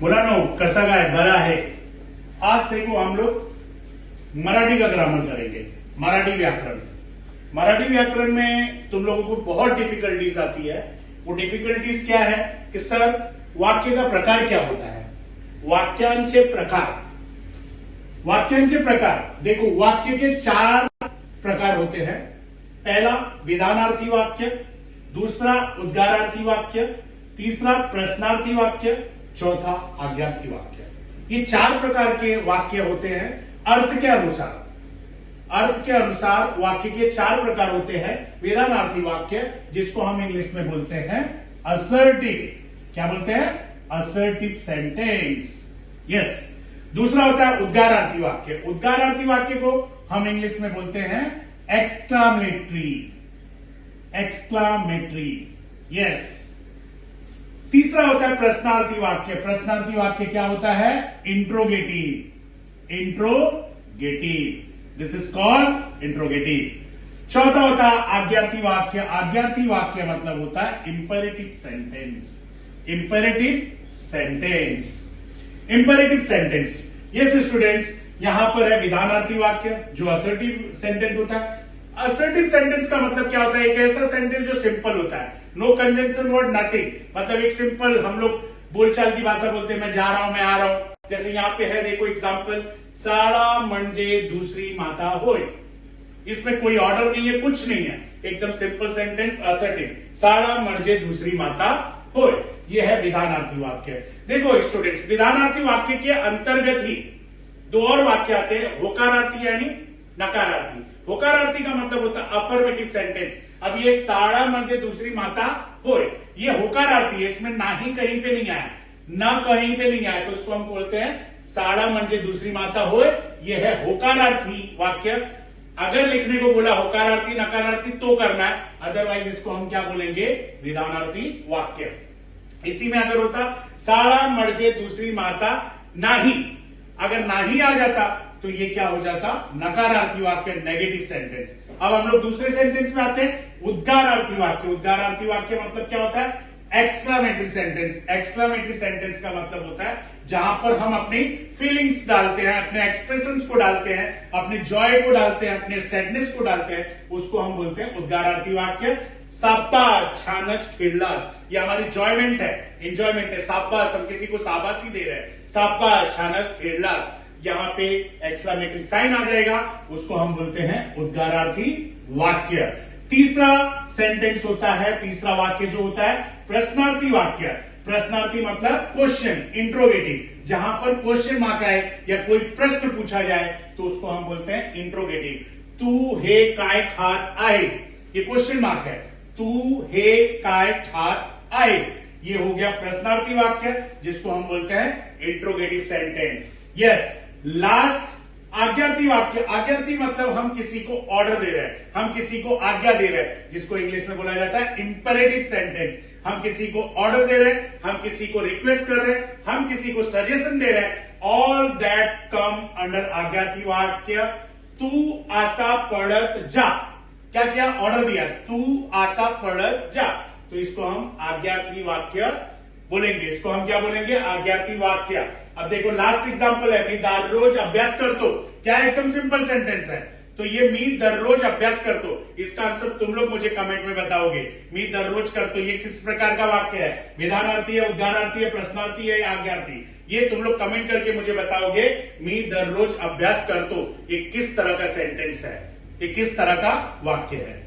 मुलांनो कसा काय बरा है। आज देखो हम लोग मराठी का ग्रामर करेंगे। मराठी व्याकरण। मराठी व्याकरण में तुम लोगों को बहुत डिफिकल्टीज आती है। वो डिफिकल्टीज क्या है कि सर वाक्य का प्रकार क्या होता है। वाक्यांचे प्रकार। वाक्यांचे प्रकार देखो, वाक्य के 4 प्रकार होते हैं। पहला विधानार्थी वाक्य, दूसरा उद्गारार्थी वाक्य, तीसरा प्रश्नार्थी वाक्य, चौथा आज्ञार्थी वाक्य। ये 4 प्रकार के वाक्य होते हैं अर्थ के अनुसार। अर्थ के अनुसार वाक्य के 4 प्रकार होते हैं। विधानार्थी वाक्य, जिसको हम इंग्लिश में बोलते हैं असर्टिव। क्या बोलते हैं? Assertive sentence. यस। दूसरा होता है उद्गारार्थी वाक्य। उद्गारार्थी वाक्य को हम इंग्लिश में बोलते हैं एक्सक्लामेटरी। एक्सक्लामेटरी। यस। तीसरा होता है प्रश्नार्थी वाक्य। प्रश्नार्थी वाक्य क्या होता है? Interrogative. Interrogative. This is called interrogative. चौथा होता है आज्ञार्थी वाक्य। आज्ञार्थी वाक्य मतलब होता है imperative sentence. Imperative sentence. Imperative sentence. Yes students, यहां पर है विधानार्थी वाक्य जो असर्टिव सेंटेंस होता है। असर्टिव सेंटेंस का मतलब क्या होता है? एक ऐसा सेंटेंस जो सिंपल होता है, नो कंजंक्शन वर्ड, नथिंग। मतलब एक सिंपल, हम लोग बोलचाल की भाषा बोलते हैं, मैं जा रहा हूं, मैं आ रहा हूं। जैसे यहां पे है, देखो एग्जांपल, शाळा म्हणजे दूसरी माता होय। इसमें कोई ऑर्डर नहीं है, कुछ नहीं है, एकदम सिंपल सेंटेंस असर्टिव। शाळा म्हणजे दूसरी माता होय, यह है विधानार्थी वाक्य। देखो स्टूडेंट्स, विधानार्थी वाक्य के अंतर्गत ही 2 और वाक्य आते हैं, होकारार्थी यानी नकारार्थी। होकारार्थी का मतलब होता है अफर्मेटिव सेंटेंस। अब ये शाळा म्हणजे दूसरी माता होय, ये होकारार्थी है, इसमें ना ही कहीं पे नहीं आया, ना कहीं पे नहीं आया, तो उसको हम बोलते हैं शाळा म्हणजे दूसरी माता होय, यह है होकारार्थी वाक्य। अगर लिखने को बोला होकारार्थी नकारार्थी तो करना है, अदरवाइज इसको हम क्या बोलेंगे? विधानार्थी वाक्य। इसी में अगर होता शाळा म्हणजे दूसरी माता नाही, अगर नाही आ जाता तो ये क्या हो जाता? नकारार्थी वाक्य, नेगेटिव सेंटेंस। अब हम लोग दूसरे सेंटेंस में आते हैं, उद्गारार्थी वाक्य। उद्गारार्थी वाक्य मतलब क्या होता है? Exclamatory sentence. एक्सक्लामेटरी सेंटेंस का मतलब होता है जहां पर हम अपनी फीलिंग्स डालते हैं, अपने एक्सप्रेशंस को डालते हैं, अपने जॉय को डालते हैं, अपने सैडनेस को डालते हैं, उसको हम बोलते हैं उद्गारार्थी वाक्य। शाबाश, छानच, खेड़लास, ये हमारी जॉयमेंट है, एंजॉयमेंट है। शाबाश, हम किसी को शाबाशी दे रहे हैं, शाबाश, छानच, खेड़लास, यहां पे एक्सक्लामेटरी साइन आ जाएगा, उसको हम बोलते हैं उद्गारार्थी वाक्य। तीसरा सेंटेंस होता है, तीसरा वाक्य जो होता है प्रश्नार्थी वाक्य। प्रश्नार्थी मतलब क्वेश्चन, इंट्रोगेटिव, जहां पर क्वेश्चन मार्क आए या कोई प्रश्न पूछा जाए तो उसको हम बोलते हैं इंट्रोगेटिव। तू हे काय खात आहेस, ये क्वेश्चन मार्क है, तू हे काय खात आहेस, ये हो गया प्रश्नार्थी वाक्य, जिसको हम बोलते हैं इंट्रोगेटिव सेंटेंस। यस। लास्ट आज्ञार्थी वाक्य। आज्ञार्थी मतलब हम किसी को ऑर्डर दे रहे हैं, हम किसी को आज्ञा दे रहे हैं, जिसको इंग्लिश में बोला जाता है इंपेरेटिव सेंटेंस। हम किसी को ऑर्डर दे रहे हैं, हम किसी को रिक्वेस्ट कर रहे हैं, हम किसी को सजेशन दे रहे हैं, ऑल दैट कम अंडर आज्ञार्थी वाक्य। तू आता पढ़त जा, क्या किया? ऑर्डर दिया, तू आता पढ़त जा, तो इसको हम आज्ञार्थी वाक्य बोलेंगे। इसको हम क्या बोलेंगे? आज्ञार्थी वाक्य। अब देखो लास्ट एग्जांपल है, मी दररोज अभ्यास करतो। क्या एकदम सिंपल सेंटेंस है, तो ये मी दररोज अभ्यास करतो, इसका आंसर तुम लोग मुझे कमेंट में बताओगे। मी दररोज करतो, ये किस प्रकार का वाक्य है? विधानार्थी है, उद्गारार्थी है, प्रश्नार्थी है या आज्ञार्थी? ये तुम लोग कमेंट करके मुझे बताओगे। मी दररोज अभ्यास करतो, ये किस तरह का सेंटेंस है, ये किस तरह का वाक्य है?